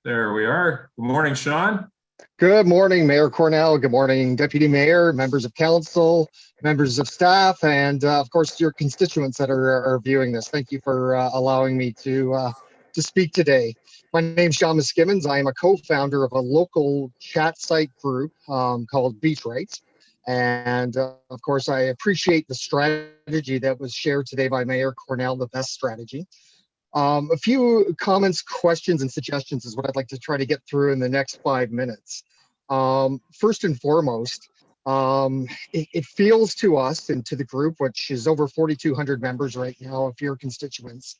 There we are. Good morning, Sean. Good morning, Mayor Cornell. Good morning, Deputy Mayor, members of council, members of staff, and of course your constituents that are viewing this. Thank you for allowing me to speak today. My name is Sean Miskimmins. I am a co-founder of a local chat site group called Beach Rights. And of course, I appreciate the strategy that was shared today by Mayor Cornell, the best strategy. A few comments, questions, and suggestions is what I'd like to try to get through in the next 5 minutes. First and foremost, it feels to us and to the group, which is over 4,200 members right now of your constituents,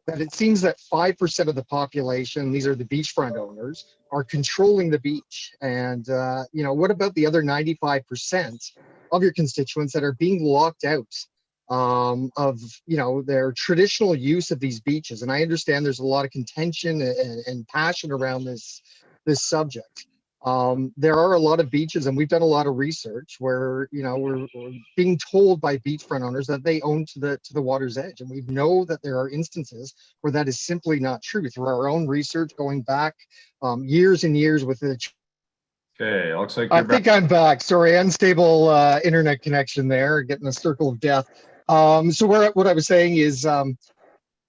that it seems that 5% of the population, these are the beachfront owners, are controlling the beach. And, what about the other 95% of your constituents that are being locked out of their traditional use of these beaches? And I understand there's a lot of contention and passion around this subject. There are a lot of beaches, and we've done a lot of research where we're being told by beachfront owners that they own to the water's edge, and we know that there are instances where that is simply not true through our own research going back years and years with the. Okay, looks like I think I'm back. Sorry, unstable internet connection there, getting a circle of death. So what I was saying is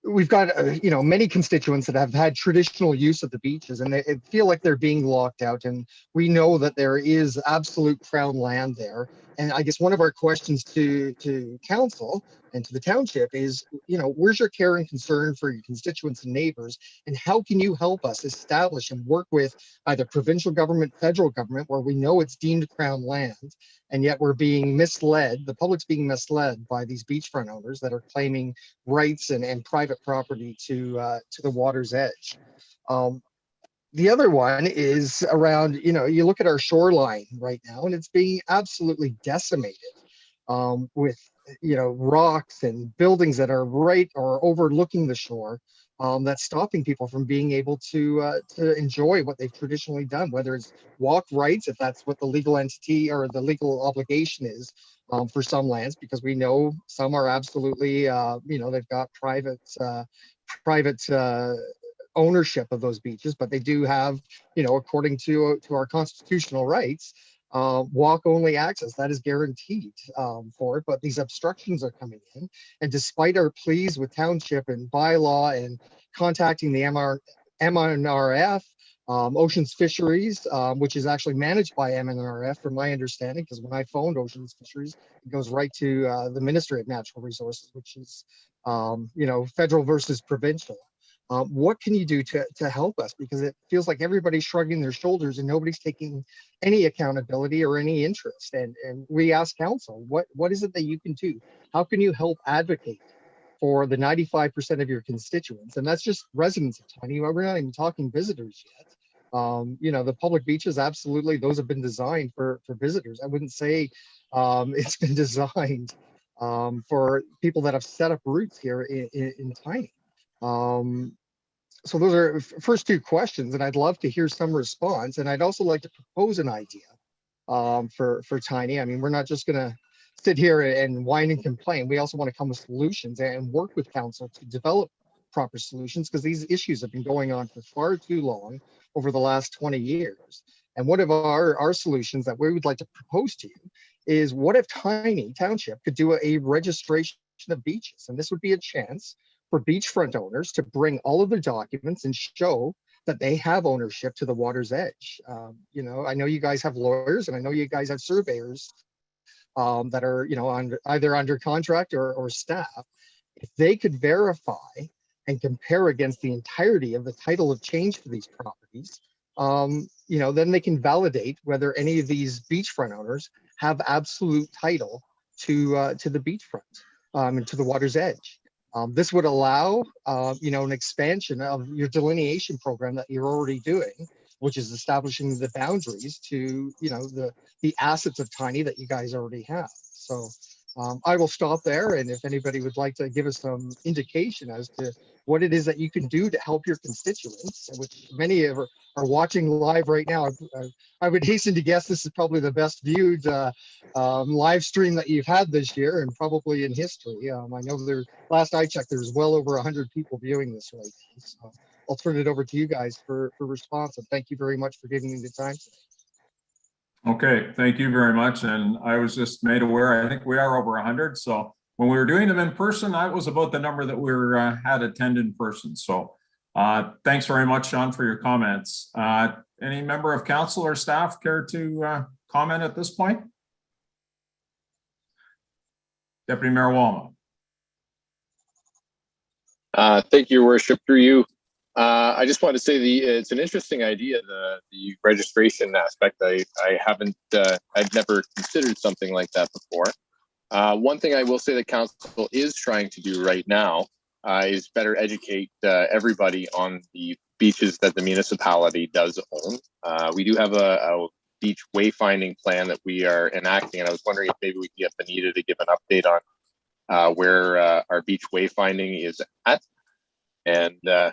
we've got many constituents that have had traditional use of the beaches, and they feel like they're being locked out. And we know that there is absolute crown land there. And I guess one of our questions to council and to the township is, where's your care and concern for your constituents and neighbors, and how can you help us establish and work with either provincial government, federal government, where we know it's deemed crown land, and yet we're being misled, the public's being misled by these beachfront owners that are claiming rights and private property to the water's edge. The other one is around, you look at our shoreline right now, and it's being absolutely decimated with, rocks and buildings that are right or overlooking the shore. That's stopping people from being able to enjoy what they've traditionally done, whether it's walk rights, if that's what the legal entity or the legal obligation is for some lands, because we know some are absolutely, they've got private ownership of those beaches, but they do have, according to our constitutional rights, walk only access that is guaranteed for it. But these obstructions are coming in, and despite our pleas with township and bylaw and contacting the MNRF, Oceans Fisheries, which is actually managed by MNRF from my understanding, because when I phoned Oceans Fisheries, it goes right to the Ministry of Natural Resources, which is federal versus provincial. What can you do to help us? Because it feels like everybody's shrugging their shoulders and nobody's taking any accountability or any interest. And we ask council, what is it that you can do? How can you help advocate for the 95% of your constituents? And that's just residents of Tiny. We're not even talking visitors yet. The public beaches, absolutely, those have been designed for visitors. I wouldn't say it's been designed for people that have set up roots here in Tiny. So those are first two questions, and I'd love to hear some response. And I'd also like to propose an idea for Tiny. I mean, we're not just going to sit here and whine and complain. We also want to come with solutions and work with council to develop proper solutions, because these issues have been going on for far too long over the last 20 years. And one of our solutions that we would like to propose to you is, what if Tiny Township could do a registration of beaches? And this would be a chance for beachfront owners to bring all of their documents and show that they have ownership to the water's edge. I know you guys have lawyers, and I know you guys have surveyors that are, either under contract or staff. If they could verify and compare against the entirety of the title of change for these properties, then they can validate whether any of these beachfront owners have absolute title to the beachfront and to the water's edge. This would allow, an expansion of your delineation program that you're already doing, which is establishing the boundaries to, the assets of Tiny that you guys already have. So I will stop there, and if anybody would like to give us some indication as to what it is that you can do to help your constituents, which many are watching live right now. I would hasten to guess this is probably the best viewed live stream that you've had this year, and probably in history. I know last I checked, there's well over 100 people viewing this right now. So I'll turn it over to you guys for response. And thank you very much for giving me the time. Okay, thank you very much. And I was just made aware, I think we are over 100. So when we were doing them in person, that was about the number that we had attend in person. So thanks very much, Sean, for your comments. Any member of council or staff care to comment at this point? Deputy Mayor Walma. Thank you, Your Worship. Through you, I just want to say it's an interesting idea, the registration aspect. I've never considered something like that before. One thing I will say that council is trying to do right now is better educate everybody on the beaches that the municipality does own. We do have a beach wayfinding plan that we are enacting, and I was wondering if maybe we could get Benita to give an update on where our beach wayfinding is at, and yeah,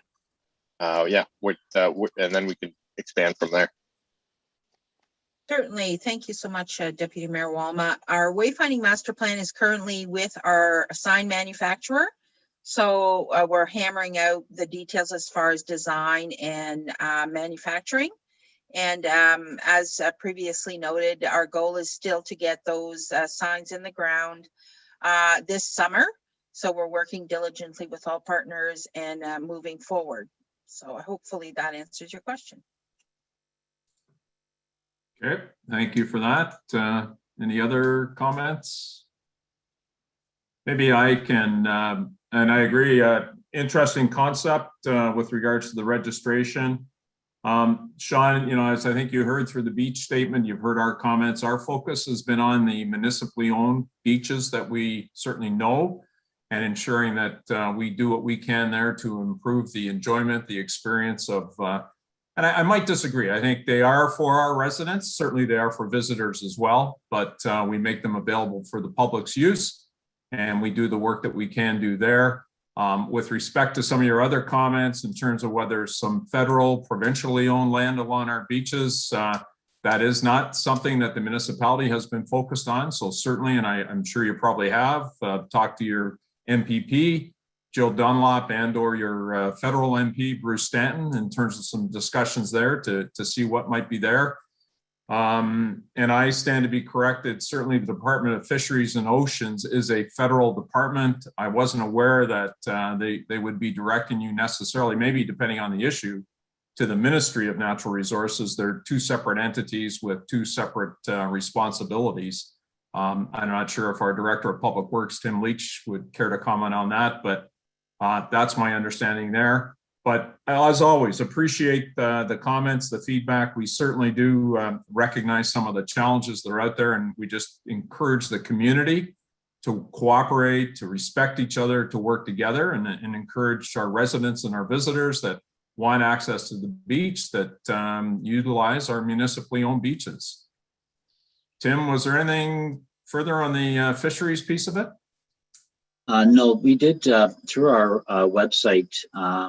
and then we can expand from there. Certainly. Thank you so much, Deputy Mayor Walma. Our wayfinding master plan is currently with our sign manufacturer. So we're hammering out the details as far as design and manufacturing. And as previously noted, our goal is still to get those signs in the ground this summer. So we're working diligently with all partners and moving forward. So hopefully that answers your question. Okay, thank you for that. Any other comments? Maybe I can, and I agree, interesting concept with regards to the registration. Sean, you know, as I think you heard through the beach statement, you've heard our comments. Our focus has been on the municipally owned beaches that we certainly know, and ensuring that we do what we can there to improve the enjoyment, the experience of, and I might disagree. I think they are for our residents. Certainly they are for visitors as well, but we make them available for the public's use, and we do the work that we can do there. With respect to some of your other comments in terms of whether some federal, provincially owned land along our beaches, that is not something that the municipality has been focused on. So certainly, and I'm sure you probably have talked to your MPP, Jill Dunlop, and or your federal MP, Bruce Stanton, in terms of some discussions there to see what might be there. And I stand to be corrected. Certainly the Department of Fisheries and Oceans is a federal department. I wasn't aware that they would be directing you necessarily, maybe depending on the issue, to the Ministry of Natural Resources. They're two separate entities with two separate responsibilities. I'm not sure if our Director of Public Works, Tim Leach, would care to comment on that, but that's my understanding there. But as always, appreciate the comments, the feedback. We certainly do recognize some of the challenges that are out there, and we just encourage the community to cooperate, to respect each other, to work together, and encourage our residents and our visitors that want access to the beach that utilize our municipally owned beaches. Tim, was there anything further on the fisheries piece of it? No, we did through our website.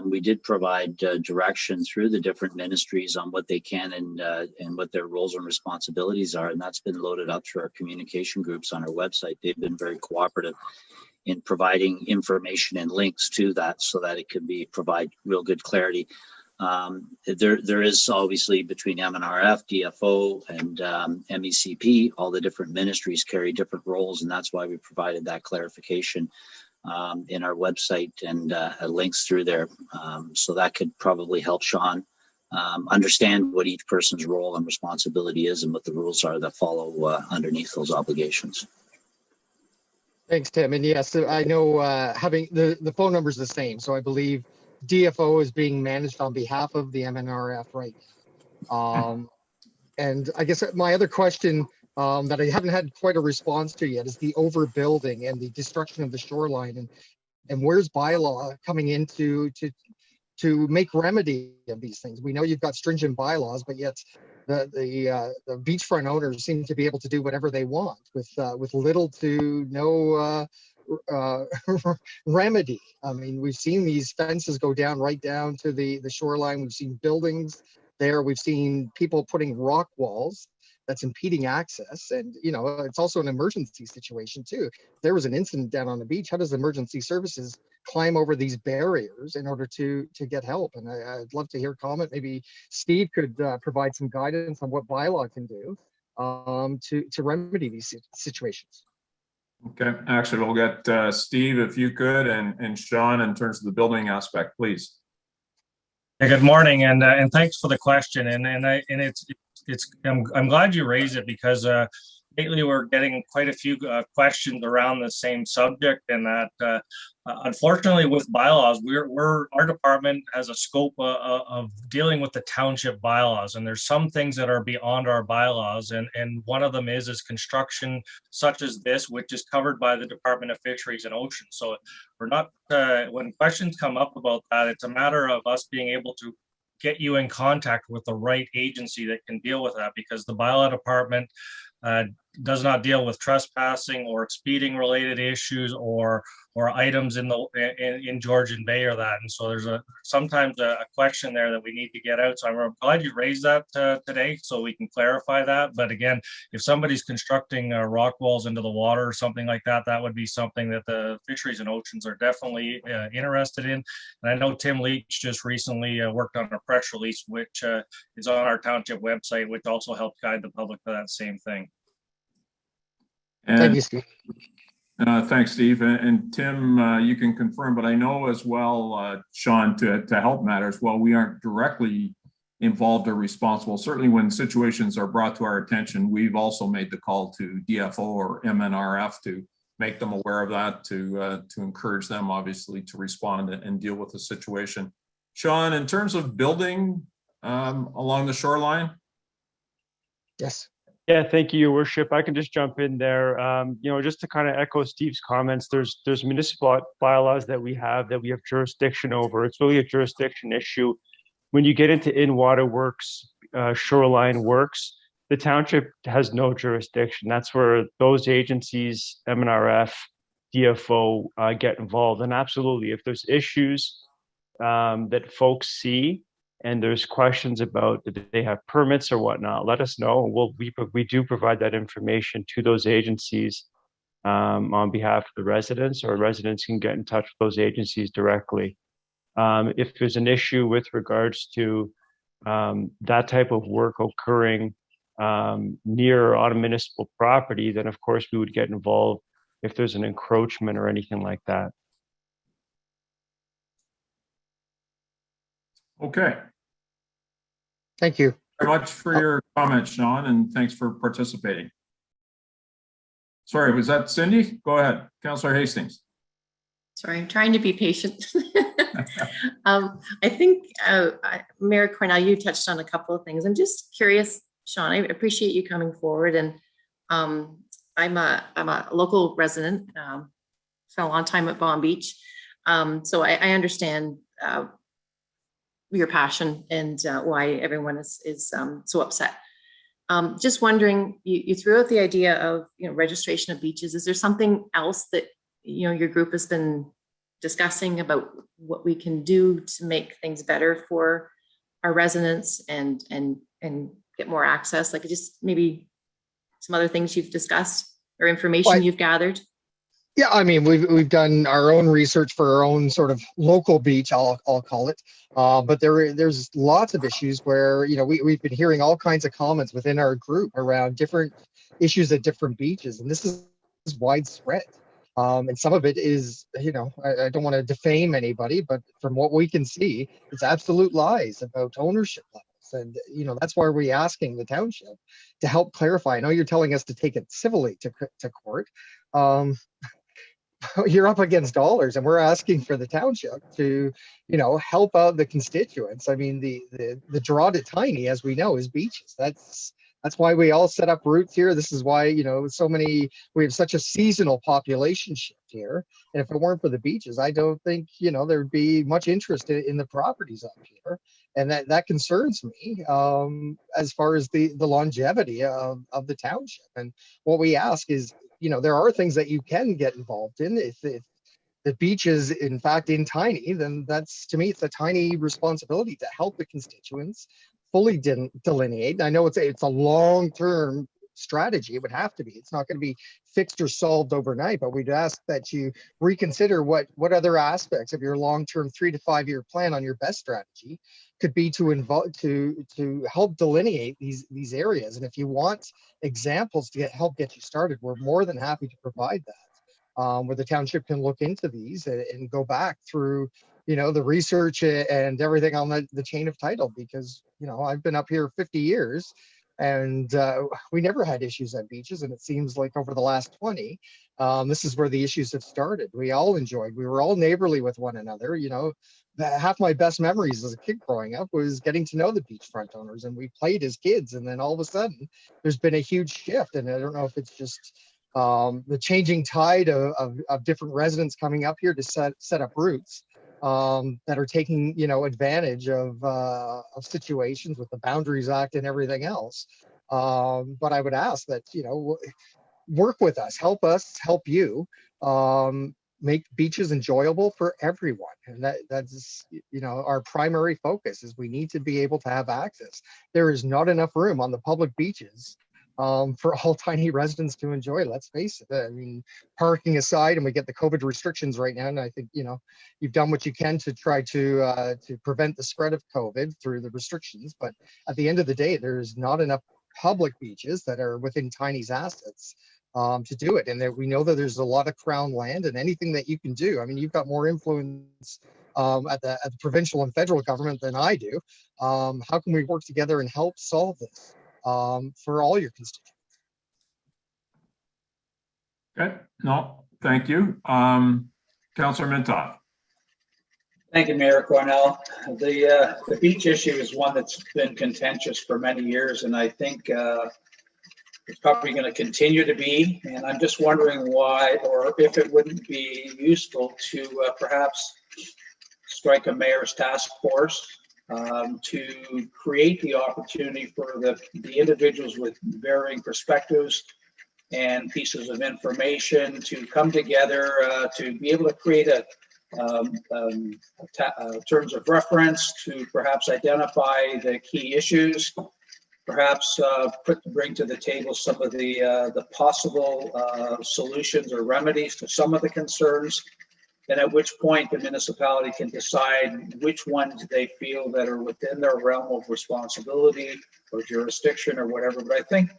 We did provide direction through the different ministries on what they can and what their roles and responsibilities are, and that's been loaded up through our communication groups on our website. They've been very cooperative in providing information and links to that, so that it can provide real good clarity. There is obviously between MNRF, DFO, and MECP, all the different ministries carry different roles, and that's why we provided that clarification in our website and links through there. So that could probably help Sean understand what each person's role and responsibility is and what the rules are that follow underneath those obligations. Thanks, Tim. And yes, I know having the phone number is the same. So I believe DFO is being managed on behalf of the MNRF right now. And I guess my other question that I haven't had quite a response to yet is the overbuilding and the destruction of the shoreline, and where's bylaw coming in to make remedy of these things. We know you've got stringent bylaws, but yet the beachfront owners seem to be able to do whatever they want with little to no remedy. I mean, we've seen these fences go down right down to the shoreline. We've seen buildings there. We've seen people putting rock walls that's impeding access. And, you know, it's also an emergency situation too. If there was an incident down on the beach, how does emergency services climb over these barriers in order to get help. And I'd love to hear comment. Maybe Steve could provide some guidance on what bylaw can do to remedy these situations. Okay, actually, we'll get Steve, if you could, and Sean in terms of the building aspect, please. Hey, good morning, and thanks for the question. I'm glad you raised it because lately we're getting quite a few questions around the same subject, and that unfortunately with bylaws, our department has a scope of dealing with the township bylaws, and there's some things that are beyond our bylaws, and one of them is construction such as this, which is covered by the Department of Fisheries and Oceans. So we're not when questions come up about that, it's a matter of us being able to get you in contact with the right agency that can deal with that, because the bylaw department does not deal with trespassing or speeding related issues or items in Georgian Bay or that. And so there's sometimes a question there that we need to get out. So I'm glad you raised that today so we can clarify that. But again, if somebody's constructing rock walls into the water or something like that, that would be something that the Fisheries and Oceans are definitely interested in. And I know Tim Leach just recently worked on a press release, which is on our township website, which also helps guide the public to that same thing. And, Thank you, Steve. Thanks, Steve. And Tim, you can confirm, but I know as well, Sean, to help matters, well, we aren't directly involved or responsible. Certainly when situations are brought to our attention, we've also made the call to DFO or MNRF to make them aware of that, to encourage them, obviously, to respond and deal with the situation. Sean, in terms of building along the shoreline? Yes. Yeah, thank you, Your Worship. I can just jump in there. Just to kind of echo Steve's comments, there's municipal bylaws that we have jurisdiction over. It's really a jurisdiction issue. When you get into in-water works, shoreline works, the township has no jurisdiction. That's where those agencies, MNRF, DFO, get involved. And absolutely, if there's issues that folks see, and there's questions about do they have permits or whatnot, let us know. We do provide that information to those agencies on behalf of the residents, or residents can get in touch with those agencies directly. If there's an issue with regards to that type of work occurring near or on a municipal property, then of course we would get involved if there's an encroachment or anything like that. Okay. Thank you Very much for your comments, Sean, and thanks for participating. Sorry, was that Cindy? Go ahead, Councillor Hastings. Sorry, I'm trying to be patient. I think Mayor Cornell, you touched on a couple of things. I'm just curious, Sean, I appreciate you coming forward, and I'm a local resident, spent a long time at Bomb Beach. So I understand your passion and why everyone is so upset. Just wondering, you threw out the idea of registration of beaches. Is there something else that your group has been discussing about what we can do to make things better for our residents and get more access? Like just maybe some other things you've discussed or information you've gathered? Yeah, I mean, we've done our own research for our own sort of local beach, I'll call it. But there's lots of issues where we've been hearing all kinds of comments within our group around different issues at different beaches, and this is widespread. And some of it is, I don't want to defame anybody, but from what we can see, it's absolute lies about ownership levels. And, that's why we're asking the township to help clarify. I know you're telling us to take it civilly to court. You're up against dollars, and we're asking for the township to, help out the constituents. I mean, the draw to Tiny, as we know, is beaches. That's why we all set up roots here. This is why, we have such a seasonal population shift here. And if it weren't for the beaches, I don't think, there'd be much interest in the properties up here. And that concerns me as far as the longevity of the township. And what we ask is, there are things that you can get involved in. If the beach is in fact in Tiny, then to me, it's a Tiny responsibility to help the constituents fully delineate. I know it's a long-term strategy. It would have to be. It's not going to be fixed or solved overnight, but we'd ask that you reconsider what other aspects of your long-term 3 to 5 year plan on your best strategy could be to involve to help delineate these areas. And if you want examples to help get you started, we're more than happy to provide that, where the township can look into these and go back through, you know, the research and everything on the chain of title, because, you know, I've been up here 50 years and we never had issues at beaches. And it seems like over the last 20, this is where the issues have started. We were all neighborly with one another. You know, half my best memories as a kid growing up was getting to know the beachfront owners, and we played as kids. And then all of a sudden there's been a huge shift. And I don't know if it's just the changing tide of different residents coming up here to set up roots, that are taking, you know, advantage of situations with the Boundaries Act and everything else. But I would ask that, you know, work with us, help you, make beaches enjoyable for everyone. And that's, you know, our primary focus is we need to be able to have access. There is not enough room on the public beaches for all Tiny residents to enjoy. Let's face it. I mean, parking aside, and we get the COVID restrictions right now, and I think, you know, you've done what you can to try to prevent the spread of COVID through the restrictions. But at the end of the day, there's not enough public beaches that are within Tiny's assets to do it. And that we know that there's a lot of crown land, and anything that you can do. I mean, you've got more influence at the provincial and federal government than I do. How can we work together and help solve this for all your constituents? Okay, no, thank you. Councillor Mintoff. Thank you, Mayor Cornell. The beach issue is one that's been contentious for many years, and I think it's probably going to continue to be. And I'm just wondering why, or if it wouldn't be useful to perhaps strike a mayor's task force to create the opportunity for the individuals with varying perspectives and pieces of information to come together to be able to create a terms of reference to perhaps identify the key issues, perhaps bring to the table some of the possible solutions or remedies to some of the concerns, and at which point the municipality can decide which ones they feel that are within their realm of responsibility or jurisdiction or whatever. But I think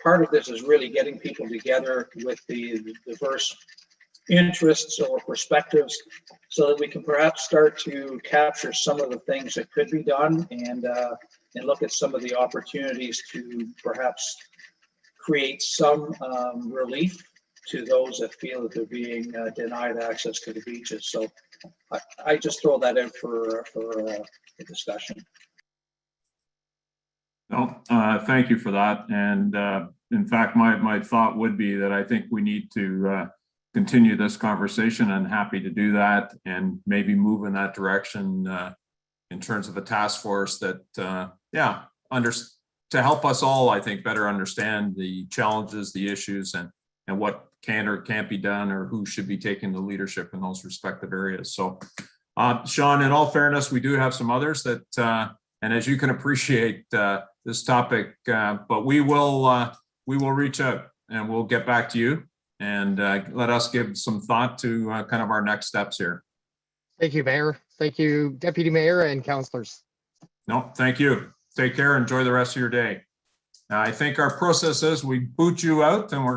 part of this is really getting people together with the diverse interests or perspectives so that we can perhaps start to capture some of the things that could be done and look at some of the opportunities to perhaps create some relief to those that feel that they're being denied access to the beaches. So I just throw that in for a discussion. No, thank you for that. And in fact, my thought would be that I think we need to continue this conversation. I'm happy to do that and maybe move in that direction in terms of a task force that, to help us all, I think, better understand the challenges, the issues, and what can or can't be done, or who should be taking the leadership in those respective areas. So, Sean, in all fairness, we do have some others that, and as you can appreciate, this topic, but we will reach out and we'll get back to you and let us give some thought to kind of our next steps here. Thank you, Mayor. Thank you, Deputy Mayor and councillors. No, thank you. Take care. Enjoy the rest of your day. I think our process is we boot you out and we're